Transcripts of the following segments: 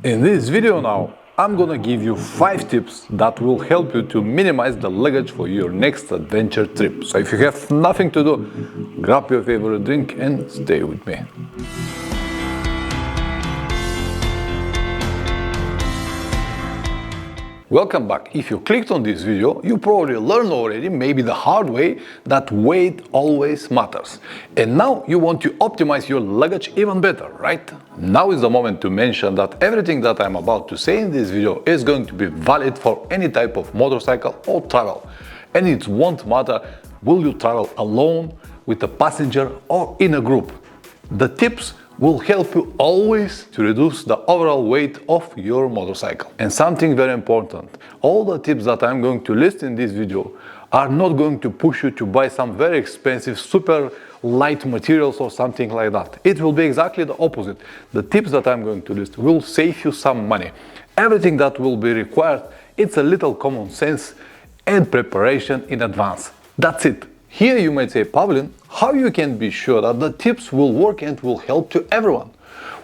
In this video now, I'm gonna give you 5 tips that will help you to minimize the luggage for your next adventure trip. So if you have nothing to do, grab your favorite drink and stay with me. Welcome back. If you clicked on this video, you probably learned already, maybe the hard way, that weight always matters. And now you want to optimize your luggage even better, right? Now is the moment to mention that everything that I'm about to say in this video is going to be valid for any type of motorcycle or travel. And it won't matter will you travel alone, with a passenger or in a group. The tips will help you always to reduce the overall weight of your motorcycle. And something very important, all the tips that I'm going to list in this video are not going to push you to buy some very expensive, super light materials or something like that. It will be exactly the opposite. The tips that I'm going to list will save you some money. Everything that will be required, it's a little common sense and preparation in advance. That's it. Here you might say, Pavlin, how you can be sure that the tips will work and will help to everyone?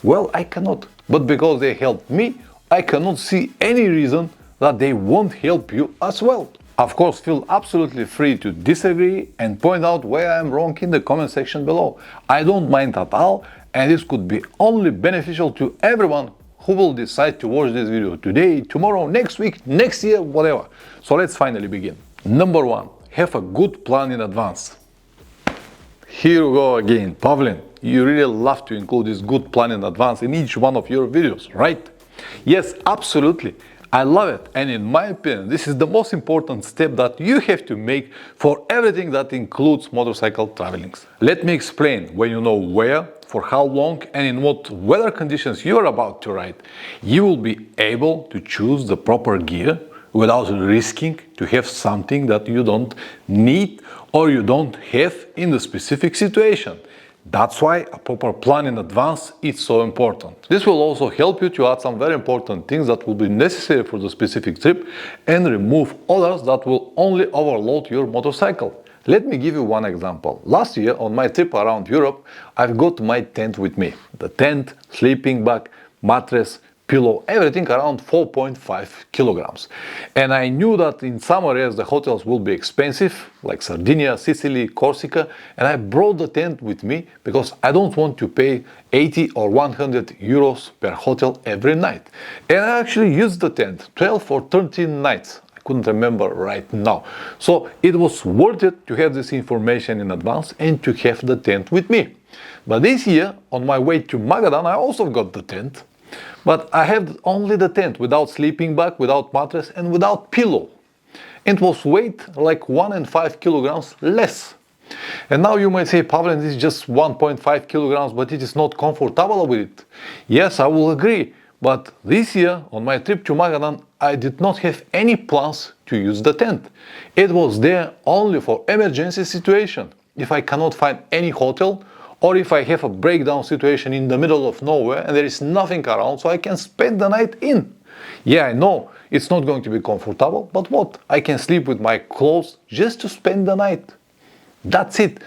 Well, I cannot. But because they helped me, I cannot see any reason that they won't help you as well. Of course, feel absolutely free to disagree and point out where I'm wrong in the comment section below. I don't mind at all, and this could be only beneficial to everyone who will decide to watch this video today, tomorrow, next week, next year, whatever. So let's finally begin. Number 1. Have a good plan in advance. Here we go again. Pavlin, you really love to include this good plan in advance in each one of your videos, right? Yes, absolutely. I love it. And in my opinion, this is the most important step that you have to make for everything that includes motorcycle traveling. Let me explain. When you know where, for how long, and in what weather conditions you are about to ride, you will be able to choose the proper gear without risking to have something that you don't need or you don't have in the specific situation. That's why a proper plan in advance is so important. This will also help you to add some very important things that will be necessary for the specific trip and remove others that will only overload your motorcycle. Let me give you one example. Last year on my trip around Europe, I've got my tent with me. The tent, sleeping bag, mattress, pillow, everything around 4.5 kilograms. And I knew that in some areas the hotels will be expensive, like Sardinia, Sicily, Corsica, and I brought the tent with me because I don't want to pay 80 or 100 euros per hotel every night. And I actually used the tent 12 or 13 nights. I couldn't remember right now. So it was worth it to have this information in advance and to have the tent with me. But this year, on my way to Magadan, I also got the tent. But I have only the tent, without sleeping bag, without mattress and without pillow. It was weight like 1.5 kilograms less. And now you might say, Pavlin, this is just 1.5 kilograms, but it is not comfortable with it. Yes, I will agree. But this year, on my trip to Magadan, I did not have any plans to use the tent. It was there only for emergency situation. If I cannot find any hotel, or if I have a breakdown situation in the middle of nowhere and there is nothing around, so I can spend the night in. Yeah, I know it's not going to be comfortable, but what? I can sleep with my clothes just to spend the night. That's it.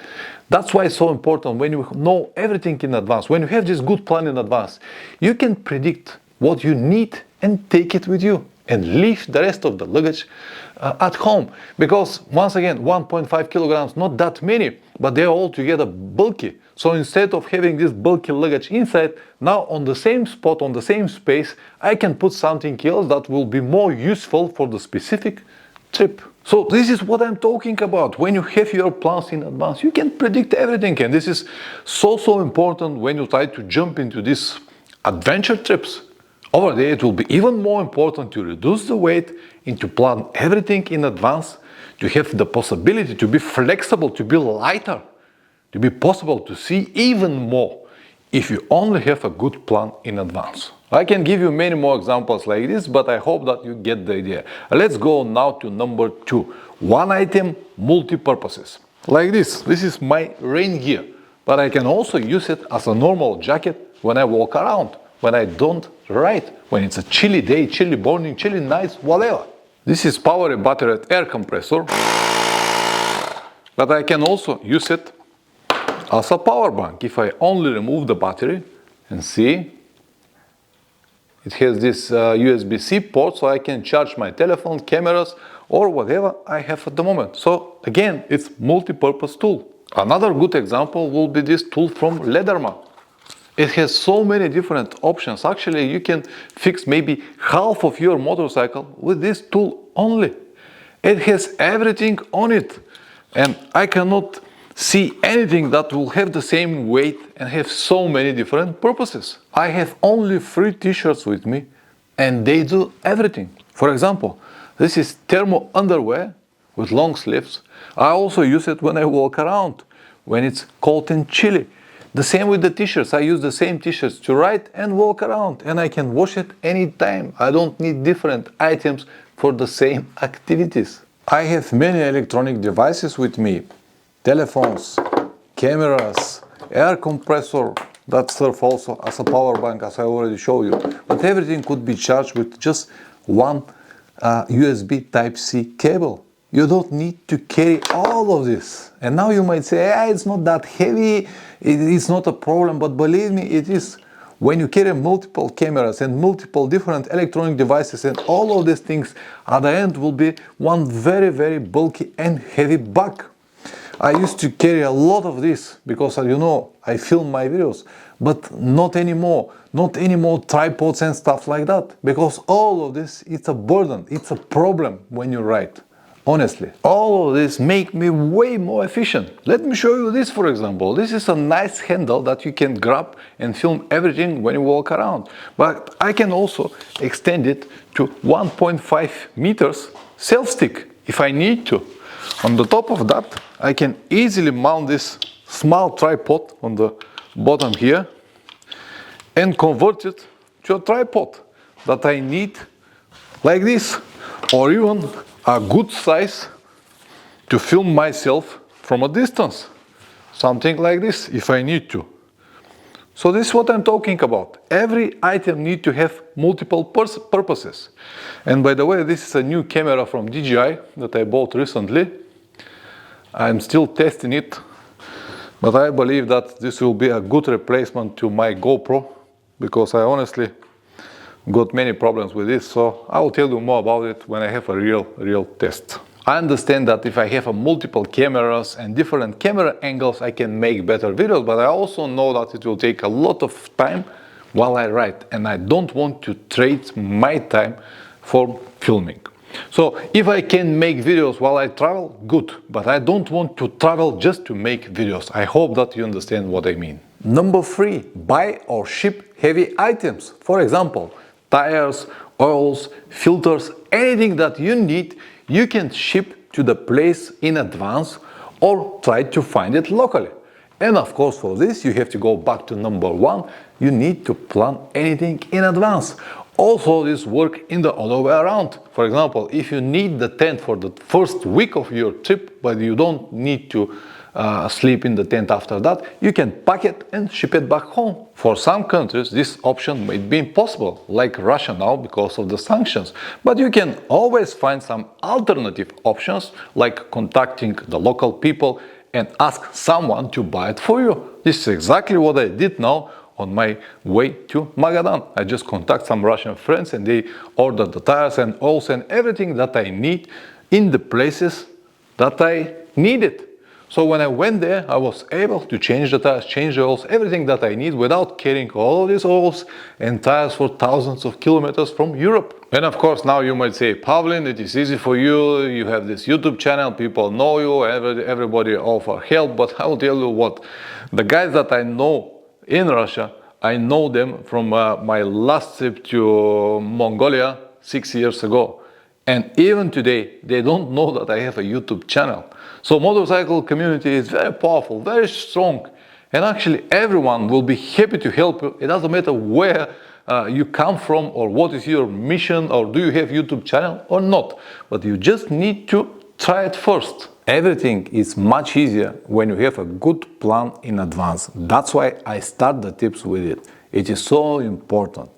That's why it's so important when you know everything in advance, when you have this good plan in advance, you can predict what you need and take it with you and leave the rest of the luggage at home. Because once again, 1.5 kilograms, not that many, but they're all together bulky. So instead of having this bulky luggage inside, now on the same spot, on the same space, I can put something else that will be more useful for the specific trip. So this is what I'm talking about. When you have your plans in advance, you can predict everything. And this is so important when you try to jump into these adventure trips. Over there, it will be even more important to reduce the weight and to plan everything in advance, to have the possibility to be flexible, to be lighter, to be possible to see even more if you only have a good plan in advance. I can give you many more examples like this, but I hope that you get the idea. Let's go now to number 2. One item, multi-purposes. Like this. This is my rain gear, but I can also use it as a normal jacket when I walk around, when I don't ride, when it's a chilly day, chilly morning, chilly nights, whatever. This is powered battery air compressor, but I can also use it as a power bank if I only remove the battery and see It has this USB-C port, so I can charge my telephone, cameras, or whatever I have at the moment. So again, it's multi-purpose tool. Another good example will be this tool from Lederman. It has so many different options. Actually, you can fix maybe half of your motorcycle with this tool only. It has everything on it, and I cannot see anything that will have the same weight and have so many different purposes. I have only 3 t-shirts with me, and they do everything. For example, this is thermo underwear with long sleeves. I also use it when I walk around, when it's cold and chilly. The same with the t-shirts. I use the same t-shirts to ride and walk around, and I can wash it anytime. I don't need different items for the same activities. I have many electronic devices with me. Telephones, cameras, air compressor that serve also as a power bank, as I already showed you. But everything could be charged with just one USB Type-C cable. You don't need to carry all of this. And now you might say, it's not that heavy, it's not a problem, but believe me, it is. When you carry multiple cameras and multiple different electronic devices and all of these things, at the end will be one very, very bulky and heavy bag. I used to carry a lot of this because, you know, I film my videos, but not anymore. Not anymore tripods and stuff like that, because all of this, it's a burden, it's a problem when you ride. Honestly, all of this make me way more efficient. Let me show you this, for example. This is a nice handle that you can grab and film everything when you walk around. But I can also extend it to 1.5 meters self-stick if I need to. On the top of that, I can easily mount this small tripod on the bottom here and convert it to a tripod that I need like this, or even a good size to film myself from a distance. Something like this if I need to. So this is what I'm talking about. Every item needs to have multiple purposes. And by the way, this is a new camera from DJI that I bought recently. I'm still testing it, but I believe that this will be a good replacement to my GoPro, because I honestly got many problems with this, so I will tell you more about it when I have a real test. I understand that if I have multiple cameras and different camera angles, I can make better videos, but I also know that it will take a lot of time while I ride, and I don't want to trade my time for filming. So if I can make videos while I travel, good, but I don't want to travel just to make videos. I hope that you understand what I mean. Number 3, buy or ship heavy items. For example, tires, oils, filters, anything that you need, you can ship to the place in advance or try to find it locally. And of course, for this you have to go back to number 1, you need to plan anything in advance. Also, this works in the other way around. For example, if you need the tent for the first week of your trip, but you don't need to sleep in the tent after that, you can pack it and ship it back home. For some countries, this option might be impossible, like Russia now because of the sanctions. But you can always find some alternative options, like contacting the local people and ask someone to buy it for you. This is exactly what I did now on my way to Magadan. I just contact some Russian friends and they order the tires and oils and everything that I need in the places that I need it. So when I went there, I was able to change the tires, change the oils, everything that I need without carrying all of these oils and tires for thousands of kilometers from Europe. And of course, now you might say, Pavlin, it is easy for you, you have this YouTube channel, people know you, everybody offer help, but I will tell you what, the guys that I know in Russia, I know them from my last trip to Mongolia 6 years ago. And even today, they don't know that I have a YouTube channel. So motorcycle community is very powerful, very strong. And actually everyone will be happy to help you. It doesn't matter where you come from or what is your mission or do you have YouTube channel or not. But you just need to try it first. Everything is much easier when you have a good plan in advance. That's why I start the tips with it. It is so important.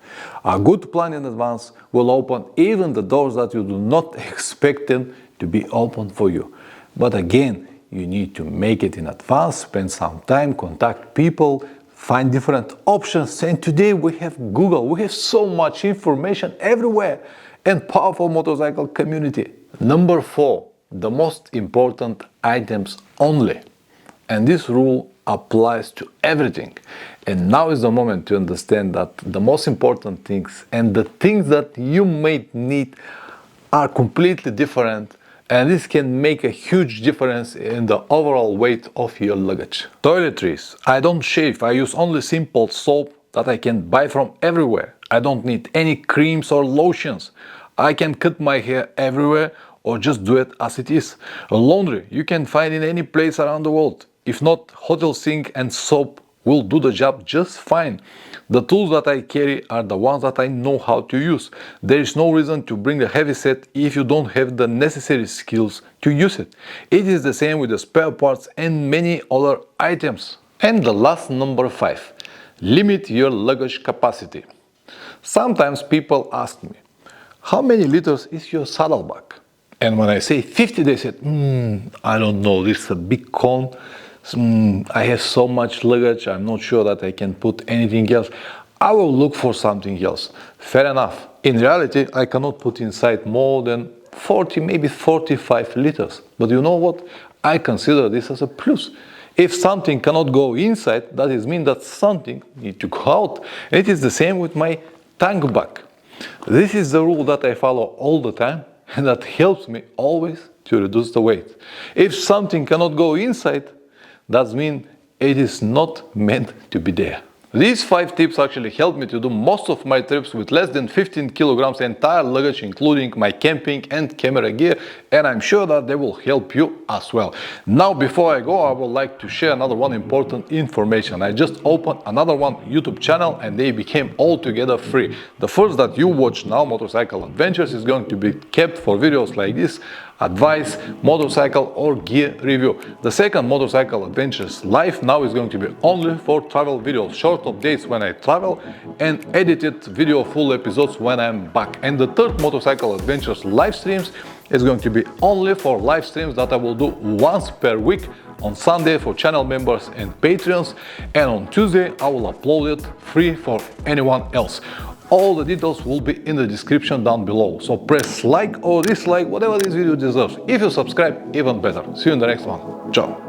A good plan in advance will open even the doors that you do not expect them to be open for you. But again, you need to make it in advance, spend some time, contact people, find different options, and today we have Google. We have so much information everywhere and powerful motorcycle community. Number 4, the most important items only. And this rule applies to everything. And now is the moment to understand that the most important things and the things that you may need are completely different, and this can make a huge difference in the overall weight of your luggage. Toiletries. I don't shave, I use only simple soap that I can buy from everywhere. I don't need any creams or lotions. I can cut my hair everywhere or just do it as it is. Laundry you can find in any place around the world. If not, hotel sink and soap will do the job just fine. The tools that I carry are the ones that I know how to use. There is no reason to bring a heavy set if you don't have the necessary skills to use it. It is the same with the spare parts and many other items. And the last, number 5, limit your luggage capacity. Sometimes people ask me, how many liters is your saddlebag? And when I say 50, they said, I don't know, this is a big cone. I have so much luggage, I'm not sure that I can put anything else. I will look for something else. Fair enough. In reality, I cannot put inside more than 40, maybe 45 liters. But you know what? I consider this as a plus. If something cannot go inside, that is mean that something needs to go out. And it is the same with my tank bag. This is the rule that I follow all the time, and that helps me always to reduce the weight. If something cannot go inside, that means it is not meant to be there. These 5 tips actually helped me to do most of my trips with less than 15 kilograms entire luggage, including my camping and camera gear, and I'm sure that they will help you as well. Now, before I go, I would like to share another one important information. I just opened another one YouTube channel and they became altogether free. The first that you watch now, Motorcycle Adventures, is going to be kept for videos like this, advice, motorcycle or gear review. The second, Motorcycle Adventures Live, now is going to be only for travel videos, short updates when I travel and edited video full episodes when I'm back. And the third, Motorcycle Adventures live streams, is going to be only for live streams that I will do once per week, on Sunday for channel members and Patreons, and on Tuesday I will upload it free for anyone else. All the details will be in the description down below, so press like or dislike, whatever this video deserves. If you subscribe, even better. See you in the next one. Ciao.